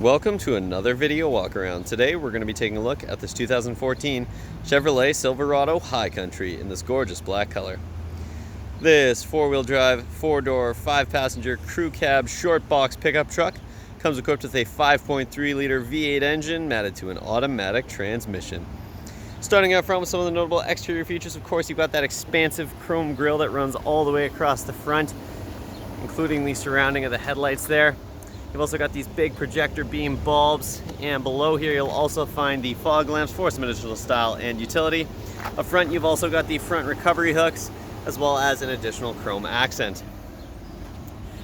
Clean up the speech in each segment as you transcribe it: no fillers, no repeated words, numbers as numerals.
Welcome to another video walk around. Today we're going to be taking a look at this 2014 Chevrolet Silverado High Country in this gorgeous black color. This four-wheel drive, four-door, five-passenger crew cab short box pickup truck comes equipped with a 5.3 liter V8 engine matted to an automatic transmission. Starting out front with some of the notable exterior features, of course, you've got that expansive chrome grille that runs all the way across the front, including the surrounding of the headlights there. You've also got these big projector beam bulbs, and below here you'll also find the fog lamps for some additional style and utility. Up front you've also got the front recovery hooks as well as an additional chrome accent.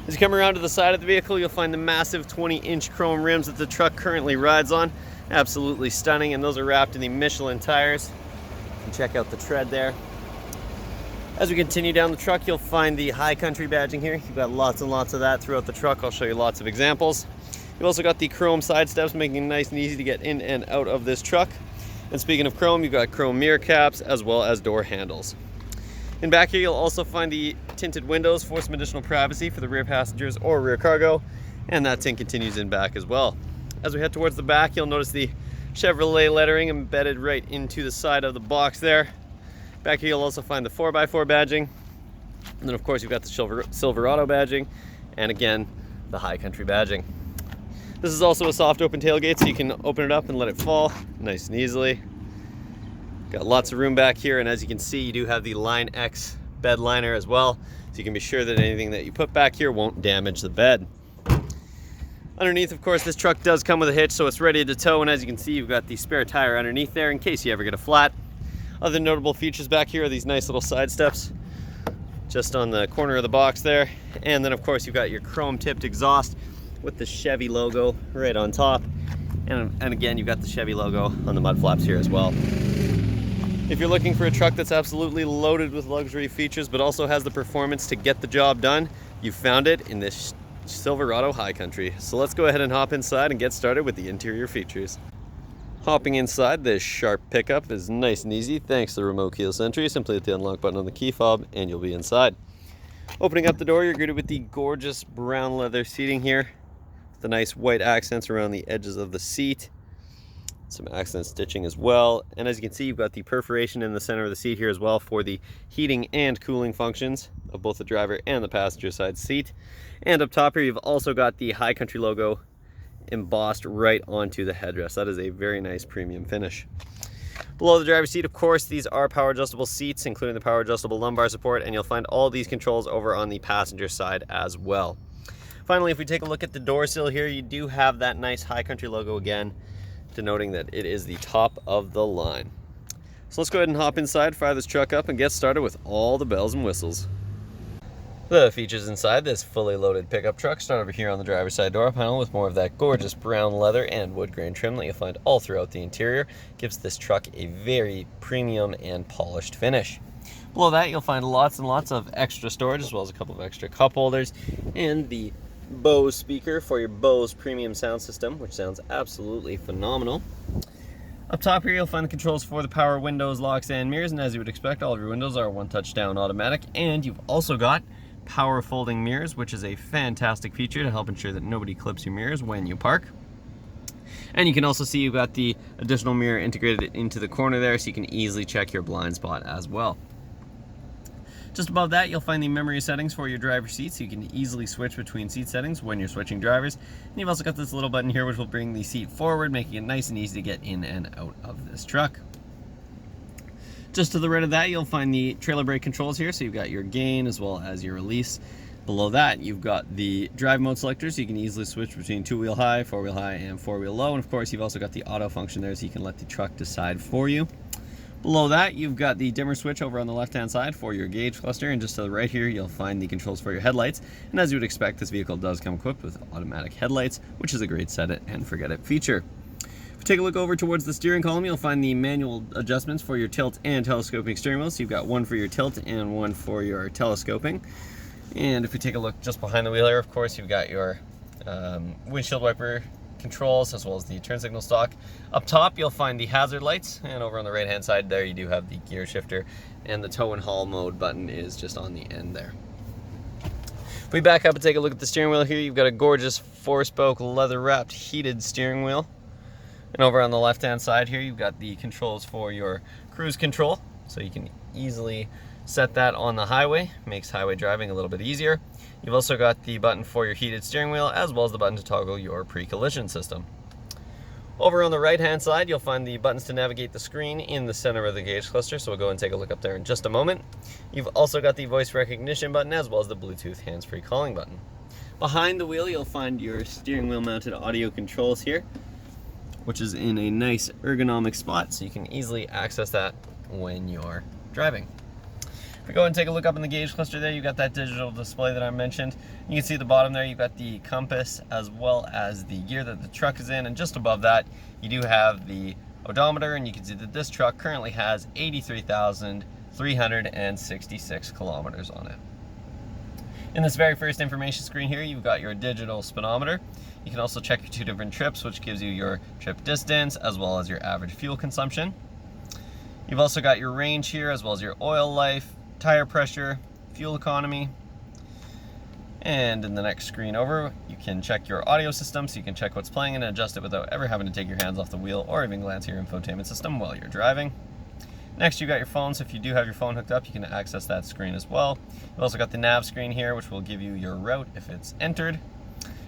As you come around to the side of the vehicle, you'll find the massive 20-inch chrome rims that the truck currently rides on. Absolutely stunning, and those are wrapped in the Michelin tires. You can check out the tread there. As we continue down the truck, you'll find the High Country badging here. You've got lots and lots of that throughout the truck. I'll show you lots of examples. You've also got the chrome side steps, making it nice and easy to get in and out of this truck. And speaking of chrome, you've got chrome mirror caps as well as door handles. In back here, you'll also find the tinted windows for some additional privacy for the rear passengers or rear cargo. And that tint continues in back as well. As we head towards the back, you'll notice the Chevrolet lettering embedded right into the side of the box there. Back here you'll also find the 4x4 badging, and then of course you've got the Silverado badging, and again the High Country badging. This is also a soft open tailgate, so you can open it up and let it fall nice and easily. Got lots of room back here, and as you can see you do have the Line X bed liner as well, so you can be sure that anything that you put back here won't damage the bed. Underneath, of course, this truck does come with a hitch, so it's ready to tow, and as you can see you've got the spare tire underneath there in case you ever get a flat. Other notable features back here are these nice little side steps just on the corner of the box there. And then of course you've got your chrome tipped exhaust with the Chevy logo right on top. And again, you've got the Chevy logo on the mud flaps here as well. If you're looking for a truck that's absolutely loaded with luxury features but also has the performance to get the job done, you found it in this Silverado High Country. So let's go ahead and hop inside and get started with the interior features. Hopping inside, this sharp pickup is nice and easy thanks to the remote keyless entry. Simply hit the unlock button on the key fob and you'll be inside. Opening up the door, you're greeted with the gorgeous brown leather seating here. The nice white accents around the edges of the seat. Some accent stitching as well. And as you can see, you've got the perforation in the center of the seat here as well for the heating and cooling functions of both the driver and the passenger side seat. And up top here, you've also got the High Country logo embossed right onto the headrest. That is a very nice premium finish. Below the driver's seat, of course, these are power adjustable seats, including the power adjustable lumbar support, and you'll find all these controls over on the passenger side as well. Finally, if we take a look at the door sill here, you do have that nice High Country logo again, denoting that it is the top of the line. So let's go ahead and hop inside, fire this truck up, and get started with all the bells and whistles. The features inside this fully loaded pickup truck start over here on the driver's side door panel with more of that gorgeous brown leather and wood grain trim that you'll find all throughout the interior. Gives this truck a very premium and polished finish. Below that you'll find lots and lots of extra storage as well as a couple of extra cup holders and the Bose speaker for your Bose premium sound system, which sounds absolutely phenomenal. Up top here you'll find the controls for the power windows, locks, and mirrors, and as you would expect, all of your windows are one touch down automatic, and you've also got power folding mirrors, which is a fantastic feature to help ensure that nobody clips your mirrors when you park. And you can also see you've got the additional mirror integrated into the corner there, so you can easily check your blind spot as well. Just above that you'll find the memory settings for your driver's seat, so you can easily switch between seat settings when you're switching drivers. And you've also got this little button here which will bring the seat forward, making it nice and easy to get in and out of this truck. Just to the right of that, you'll find the trailer brake controls here, so you've got your gain as well as your release. Below that, you've got the drive mode selector, so you can easily switch between two-wheel high, four-wheel high, and four-wheel low. And of course, you've also got the auto function there, so you can let the truck decide for you. Below that, you've got the dimmer switch over on the left-hand side for your gauge cluster, and just to the right here, you'll find the controls for your headlights. And as you would expect, this vehicle does come equipped with automatic headlights, which is a great set it and forget it feature. If you take a look over towards the steering column, you'll find the manual adjustments for your tilt and telescoping steering wheels. So you've got one for your tilt and one for your telescoping. And if you take a look just behind the wheel here, of course, you've got your windshield wiper controls as well as the turn signal stalk. Up top, you'll find the hazard lights, and over on the right-hand side there, you do have the gear shifter, and the tow and haul mode button is just on the end there. If we back up and take a look at the steering wheel here, you've got a gorgeous 4-spoke leather-wrapped heated steering wheel. And over on the left-hand side here, you've got the controls for your cruise control. So you can easily set that on the highway. Makes highway driving a little bit easier. You've also got the button for your heated steering wheel, as well as the button to toggle your pre-collision system. Over on the right-hand side, you'll find the buttons to navigate the screen in the center of the gauge cluster, so we'll go and take a look up there in just a moment. You've also got the voice recognition button, as well as the Bluetooth hands-free calling button. Behind the wheel, you'll find your steering wheel mounted audio controls here, which is in a nice ergonomic spot, so you can easily access that when you're driving. If we go and take a look up in the gauge cluster there, you've got that digital display that I mentioned. You can see at the bottom there, you've got the compass as well as the gear that the truck is in, and just above that, you do have the odometer, and you can see that this truck currently has 83,366 kilometers on it. In this very first information screen here, you've got your digital speedometer. You can also check your 2 different trips, which gives you your trip distance as well as your average fuel consumption. You've also got your range here, as well as your oil life, tire pressure, fuel economy. And in the next screen over, you can check your audio system, so you can check what's playing and adjust it without ever having to take your hands off the wheel or even glance at your infotainment system while you're driving. Next, you got your phone, so if you do have your phone hooked up, you can access that screen as well. You've also got the nav screen here, which will give you your route if it's entered.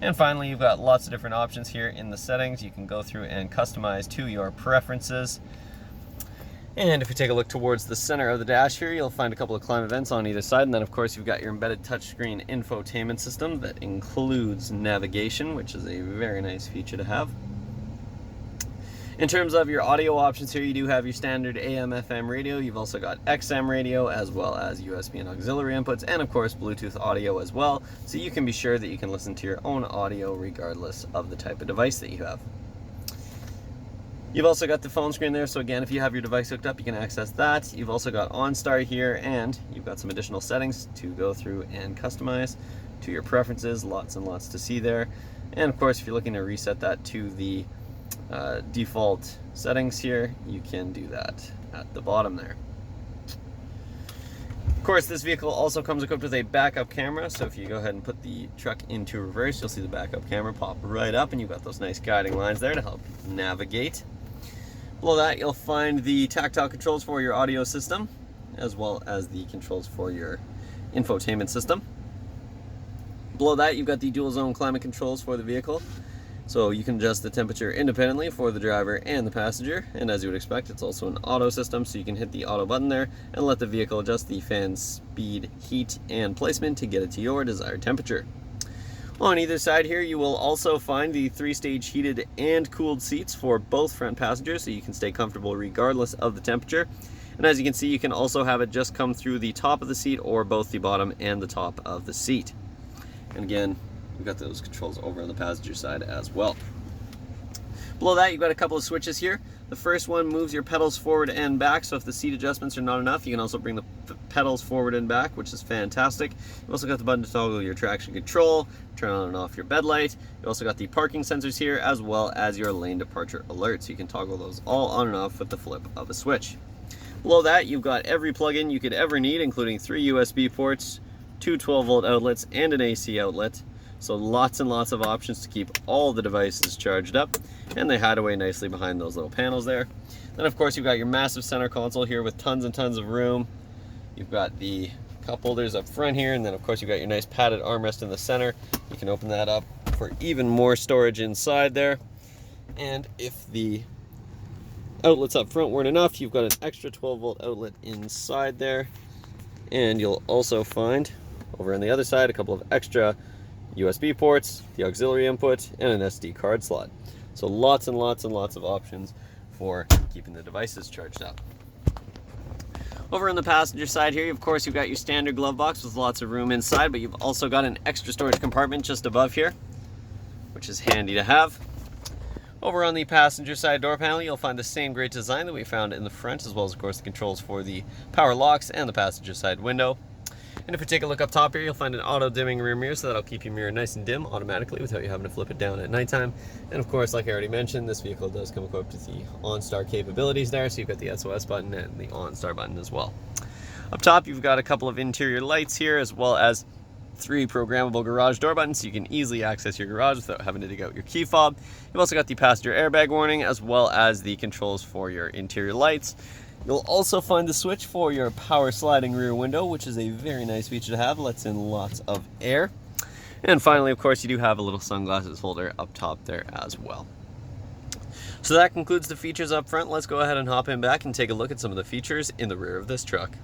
And finally, you've got lots of different options here in the settings. You can go through and customize to your preferences. And if you take a look towards the center of the dash here, you'll find a couple of climate vents on either side. And then, of course, you've got your embedded touchscreen infotainment system that includes navigation, which is a very nice feature to have. In terms of your audio options here, you do have your standard AM/FM radio. You've also got XM radio, as well as USB and auxiliary inputs, and of course Bluetooth audio as well, so you can be sure that you can listen to your own audio regardless of the type of device that you have. You've also got the phone screen there, so again, if you have your device hooked up, you can access that. You've also got OnStar here, and you've got some additional settings to go through and customize to your preferences. Lots and lots to see there. And of course, if you're looking to reset that to the default settings here, you can do that at the bottom there. Of course, this vehicle also comes equipped with a backup camera, so if you go ahead and put the truck into reverse, you'll see the backup camera pop right up, and you've got those nice guiding lines there to help navigate. Below that, you'll find the tactile controls for your audio system, as well as the controls for your infotainment system. Below that, you've got the dual zone climate controls for the vehicle. So you can adjust the temperature independently for the driver and the passenger, and as you would expect, it's also an auto system, so you can hit the auto button there and let the vehicle adjust the fan speed, heat, and placement to get it to your desired temperature. On either side here, you will also find the 3-stage heated and cooled seats for both front passengers, so you can stay comfortable regardless of the temperature. And as you can see, you can also have it just come through the top of the seat or both the bottom and the top of the seat. And again, we've got those controls over on the passenger side as well. Below that, you've got a couple of switches here. The first one moves your pedals forward and back, so if the seat adjustments are not enough, you can also bring the pedals forward and back, which is fantastic. You've also got the button to toggle your traction control, turn on and off your bed light. You've also got the parking sensors here, as well as your lane departure alerts. So you can toggle those all on and off with the flip of a switch. Below that, you've got every plug-in you could ever need, including 3 USB ports, 2 12-volt outlets, and an AC outlet. So lots and lots of options to keep all the devices charged up, and they hide away nicely behind those little panels there. Then of course you've got your massive center console here with tons and tons of room. You've got the cup holders up front here, and then of course you've got your nice padded armrest in the center. You can open that up for even more storage inside there. And if the outlets up front weren't enough, you've got an extra 12-volt outlet inside there. And you'll also find over on the other side a couple of extra USB ports, the auxiliary input, and an SD card slot. So lots and lots and lots of options for keeping the devices charged up. Over on the passenger side here, of course, you've got your standard glove box with lots of room inside, but you've also got an extra storage compartment just above here, which is handy to have. Over on the passenger side door panel, you'll find the same great design that we found in the front, as well as, of course, the controls for the power locks and the passenger side window. And if you take a look up top here, you'll find an auto-dimming rear mirror, so that'll keep your mirror nice and dim automatically without you having to flip it down at nighttime. And of course, like I already mentioned, this vehicle does come equipped with the OnStar capabilities there, so you've got the SOS button and the OnStar button as well. Up top, you've got a couple of interior lights here, as well as 3 programmable garage door buttons so you can easily access your garage without having to dig out your key fob. You've also got the passenger airbag warning as well as the controls for your interior lights. You'll also find the switch for your power sliding rear window, which is a very nice feature to have, lets in lots of air. And finally, of course, you do have a little sunglasses holder up top there as well. So that concludes the features up front. Let's go ahead and hop in back and take a look at some of the features in the rear of this truck.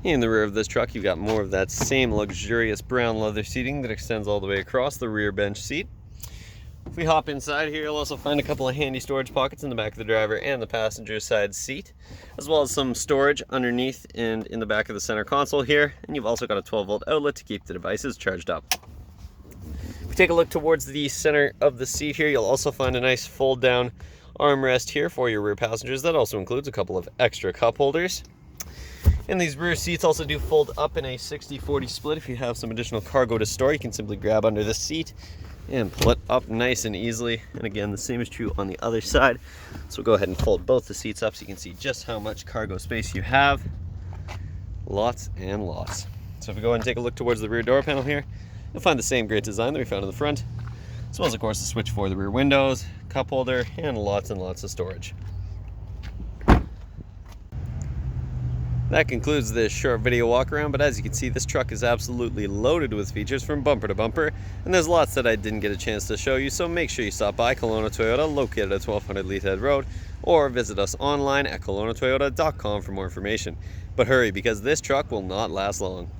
In the rear of this truck, you've got more of that same luxurious brown leather seating that extends all the way across the rear bench seat. If we hop inside here, you'll also find a couple of handy storage pockets in the back of the driver and the passenger side seat, as well as some storage underneath and in the back of the center console here. And you've also got a 12-volt outlet to keep the devices charged up. If we take a look towards the center of the seat here, you'll also find a nice fold-down armrest here for your rear passengers. That also includes a couple of extra cup holders. And these rear seats also do fold up in a 60-40 split. If you have some additional cargo to store, you can simply grab under the seat and pull it up nice and easily. And again, the same is true on the other side. So we'll go ahead and fold both the seats up so you can see just how much cargo space you have. Lots and lots. So if we go ahead and take a look towards the rear door panel here, you'll find the same great design that we found in the front, as well as, of course, the switch for the rear windows, cup holder, and lots of storage. That concludes this short video walk around, but as you can see, this truck is absolutely loaded with features from bumper to bumper, and there's lots that I didn't get a chance to show you, so make sure you stop by Kelowna Toyota, located at 1200 Leithhead Road, or visit us online at kelownatoyota.com for more information. But hurry, because this truck will not last long.